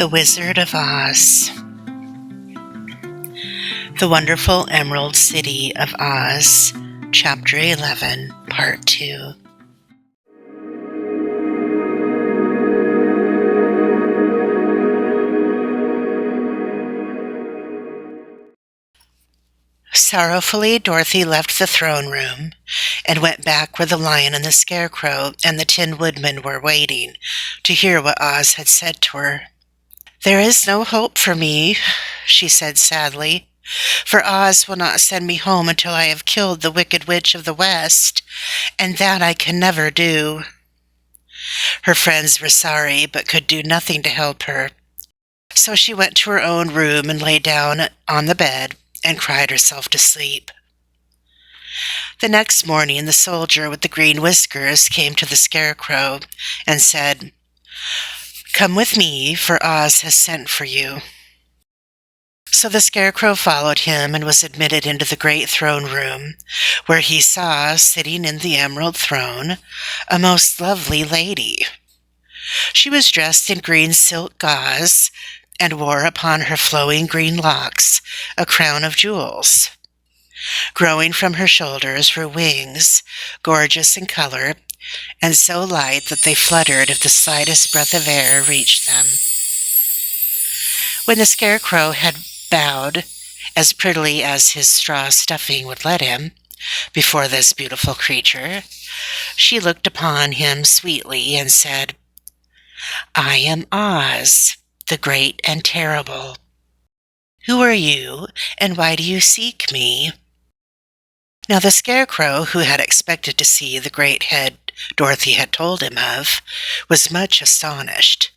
The Wizard of Oz. The Wonderful Emerald City of Oz, Chapter 11, Part 2. Sorrowfully, Dorothy left the throne room and went back where the Lion and the Scarecrow and the Tin Woodman were waiting to hear what Oz had said to her. "There is no hope for me," she said sadly, "for Oz will not send me home until I have killed the Wicked Witch of the West, and that I can never do." Her friends were sorry, but could do nothing to help her. So she went to her own room and lay down on the bed and cried herself to sleep. The next morning, the soldier with the green whiskers came to the Scarecrow and said, "Come with me, for Oz has sent for you." So the Scarecrow followed him and was admitted into the great throne room, where he saw, sitting in the emerald throne, a most lovely lady. She was dressed in green silk gauze and wore upon her flowing green locks a crown of jewels. Growing from her shoulders were wings, gorgeous in color, and so light that they fluttered if the slightest breath of air reached them. When the Scarecrow had bowed, as prettily as his straw stuffing would let him, before this beautiful creature, she looked upon him sweetly and said, "I am Oz, the great and terrible. Who are you, and why do you seek me?" Now the Scarecrow, who had expected to see the great head Dorothy had told him of, was much astonished,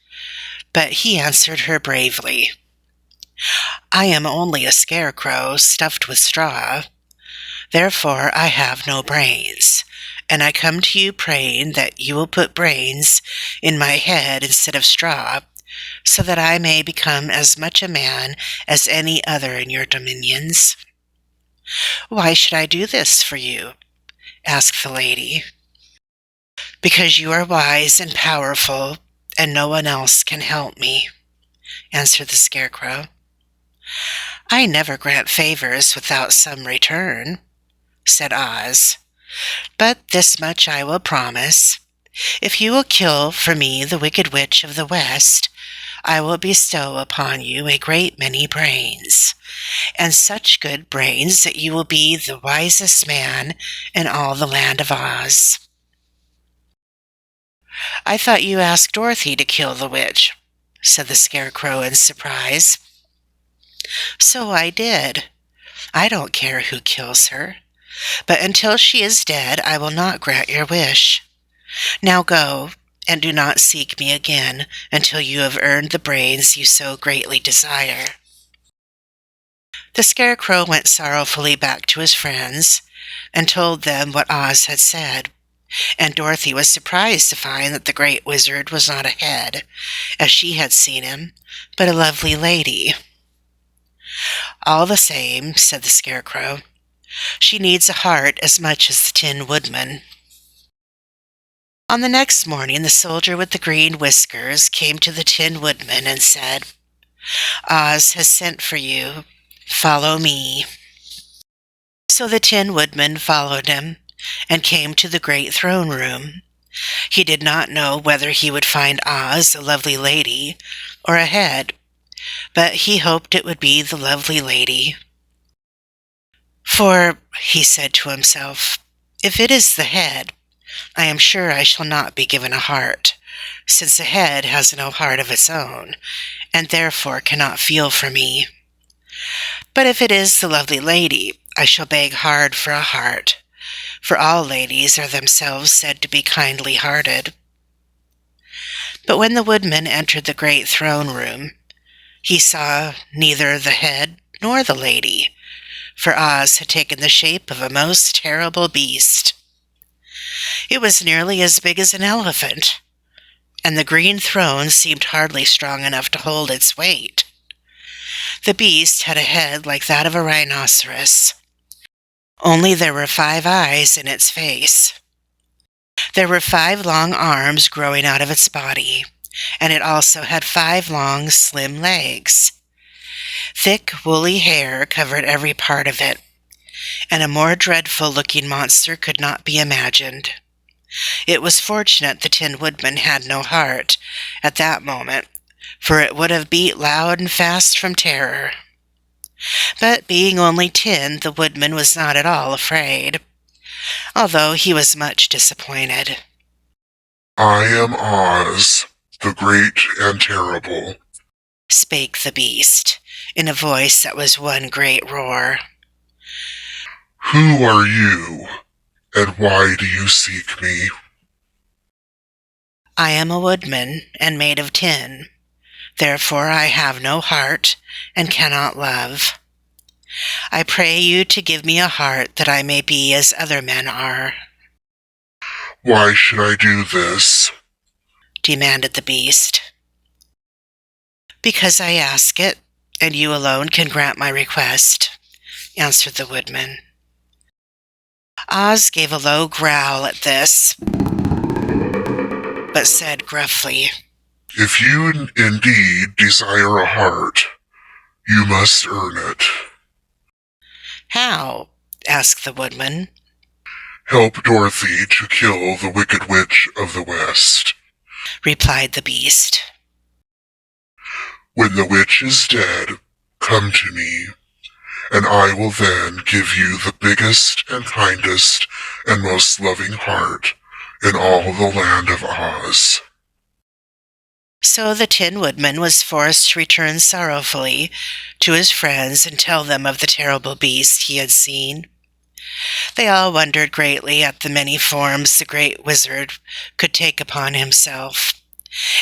but he answered her bravely, "I am only a scarecrow stuffed with straw. Therefore I have no brains, and I come to you praying that you will put brains in my head instead of straw, so that I may become as much a man as any other in your dominions." "Why should I do this for you?" asked the lady. "Because you are wise and powerful, and no one else can help me," answered the Scarecrow. "I never grant favors without some return," said Oz, "but this much I will promise. If you will kill for me the Wicked Witch of the West, I will bestow upon you a great many brains, and such good brains that you will be the wisest man in all the land of Oz." "I thought you asked Dorothy to kill the witch," said the Scarecrow in surprise. "So I did. I don't care who kills her, but until she is dead I will not grant your wish. Now go, and do not seek me again until you have earned the brains you so greatly desire." The Scarecrow went sorrowfully back to his friends and told them what Oz had said, and Dorothy was surprised to find that the great wizard was not a head, as she had seen him, but a lovely lady. "All the same," said the Scarecrow, "she needs a heart as much as the Tin Woodman." On the next morning, the soldier with the green whiskers came to the Tin Woodman and said, "Oz has sent for you. Follow me." So the Tin Woodman followed him and came to the great throne room. He did not know whether he would find Oz a lovely lady or a head, but he hoped it would be the lovely lady. "For," he said to himself, "if it is the head, I am sure I shall not be given a heart, since a head has no heart of its own, and therefore cannot feel for me. But if it is the lovely lady, I shall beg hard for a heart, for all ladies are themselves said to be kindly-hearted." But when the woodman entered the great throne room, he saw neither the head nor the lady, for Oz had taken the shape of a most terrible beast. It was nearly as big as an elephant, and the green throne seemed hardly strong enough to hold its weight. The beast had a head like that of a rhinoceros, only there were 5 eyes in its face. There were 5 long arms growing out of its body, and it also had 5 long, slim legs. Thick, woolly hair covered every part of it, and a more dreadful-looking monster could not be imagined. It was fortunate the Tin Woodman had no heart at that moment, for it would have beat loud and fast from terror. But being only tin, the Woodman was not at all afraid, although he was much disappointed. "I am Oz, the great and terrible," spake the beast, in a voice that was one great roar. "Who are you, and why do you seek me?" "I am a woodman, and made of tin. Therefore I have no heart, and cannot love. I pray you to give me a heart, that I may be as other men are." "Why should I do this?" demanded the beast. "Because I ask it, and you alone can grant my request," answered the woodman. Oz gave a low growl at this, but said gruffly, "If you indeed desire a heart, you must earn it." "How?" asked the woodman. "Help Dorothy to kill the Wicked Witch of the West," replied the beast. "When the witch is dead, come to me, and I will then give you the biggest and kindest and most loving heart in all the land of Oz." So the Tin Woodman was forced to return sorrowfully to his friends and tell them of the terrible beast he had seen. They all wondered greatly at the many forms the great wizard could take upon himself,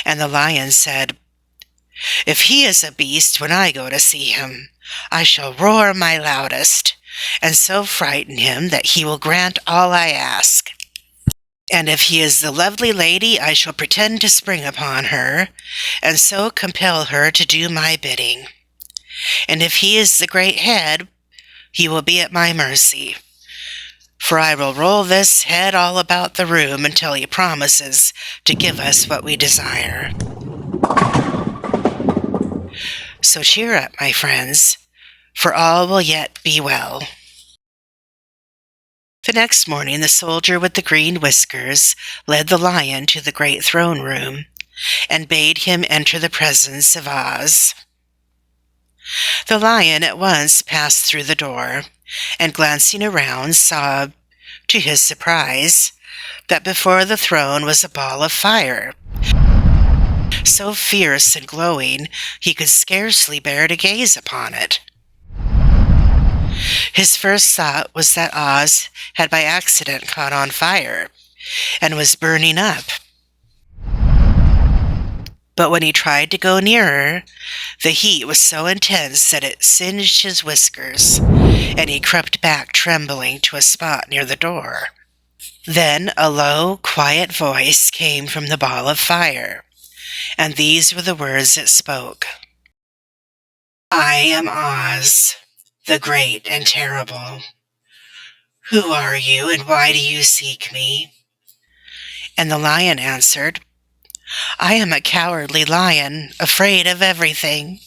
and the lion said, "If he is a beast when I go to see him, I shall roar my loudest, and so frighten him that he will grant all I ask. And if he is the lovely lady, I shall pretend to spring upon her, and so compel her to do my bidding. And if he is the great head, he will be at my mercy, for I will roll this head all about the room until he promises to give us what we desire. So cheer up, my friends, for all will yet be well." The next morning, the soldier with the green whiskers led the lion to the great throne room and bade him enter the presence of Oz. The lion at once passed through the door, and glancing around saw, to his surprise, that before the throne was a ball of fire, so fierce and glowing he could scarcely bear to gaze upon it. His first thought was that Oz had by accident caught on fire and was burning up. But when he tried to go nearer, the heat was so intense that it singed his whiskers, and he crept back trembling to a spot near the door. Then a low, quiet voice came from the ball of fire, and these were the words it spoke. "I am Oz, the great and terrible. Who are you, and why do you seek me?" And the lion answered, "I am a cowardly lion, afraid of everything.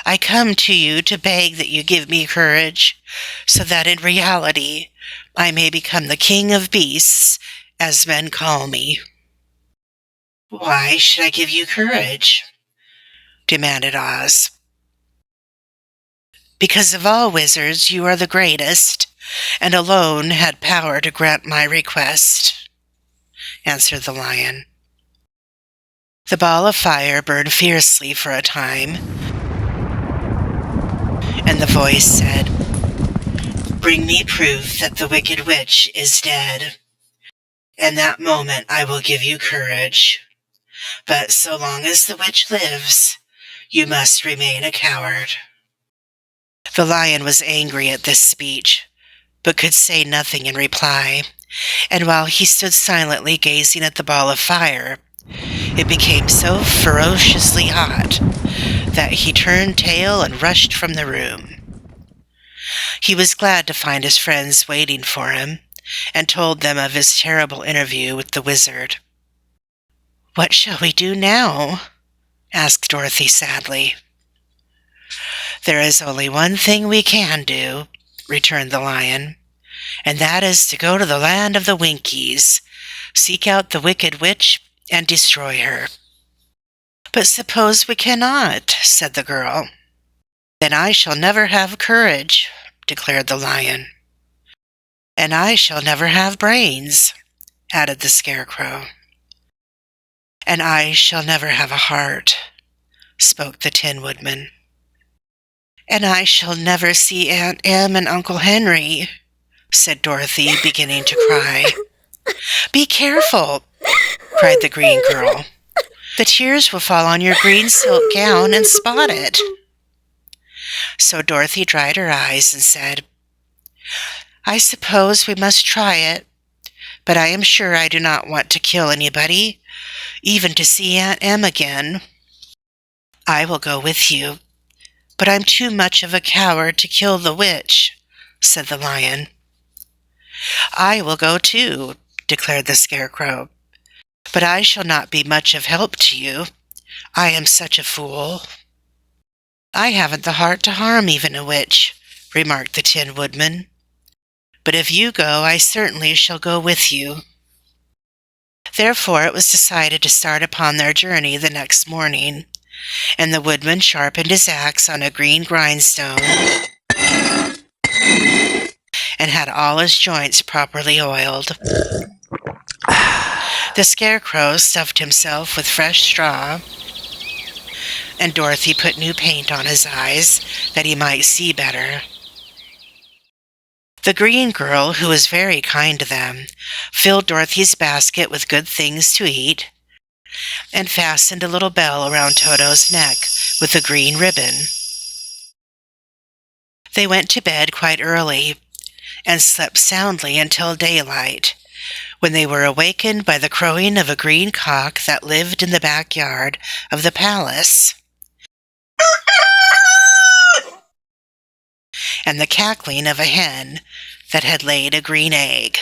I come to you to beg that you give me courage, so that in reality I may become the king of beasts, as men call me." "Why should I give you courage?" demanded Oz. "Because of all wizards you are the greatest, and alone had power to grant my request," answered the lion. The ball of fire burned fiercely for a time, and the voice said, "Bring me proof that the Wicked Witch is dead. In that moment I will give you courage. But so long as the witch lives, you must remain a coward." The lion was angry at this speech, but could say nothing in reply, and while he stood silently gazing at the ball of fire, it became so ferociously hot that he turned tail and rushed from the room. He was glad to find his friends waiting for him, and told them of his terrible interview with the wizard. "What shall we do now?" asked Dorothy sadly. "There is only one thing we can do," returned the lion, "and that is to go to the land of the Winkies, seek out the wicked witch, and destroy her." "But suppose we cannot," said the girl. "Then I shall never have courage," declared the lion. "And I shall never have brains," added the Scarecrow. "And I shall never have a heart," spoke the Tin Woodman. "And I shall never see Aunt Em and Uncle Henry," said Dorothy, beginning to cry. "Be careful," cried the green girl. "The tears will fall on your green silk gown and spot it." So Dorothy dried her eyes and said, "I suppose we must try it, but I am sure I do not want to kill anybody, even to see Aunt Em again." "I will go with you, but I'm too much of a coward to kill the witch," said the lion. "I will go too," declared the Scarecrow, "but I shall not be much of help to you. I am such a fool." "I haven't the heart to harm even a witch," remarked the Tin Woodman. "But if you go, I certainly shall go with you." Therefore it was decided to start upon their journey the next morning, and the woodman sharpened his axe on a green grindstone and had all his joints properly oiled. The Scarecrow stuffed himself with fresh straw, and Dorothy put new paint on his eyes that he might see better. The green girl, who was very kind to them, filled Dorothy's basket with good things to eat and fastened a little bell around Toto's neck with a green ribbon. They went to bed quite early and slept soundly until daylight, when they were awakened by the crowing of a green cock that lived in the backyard of the palace, and the cackling of a hen that had laid a green egg.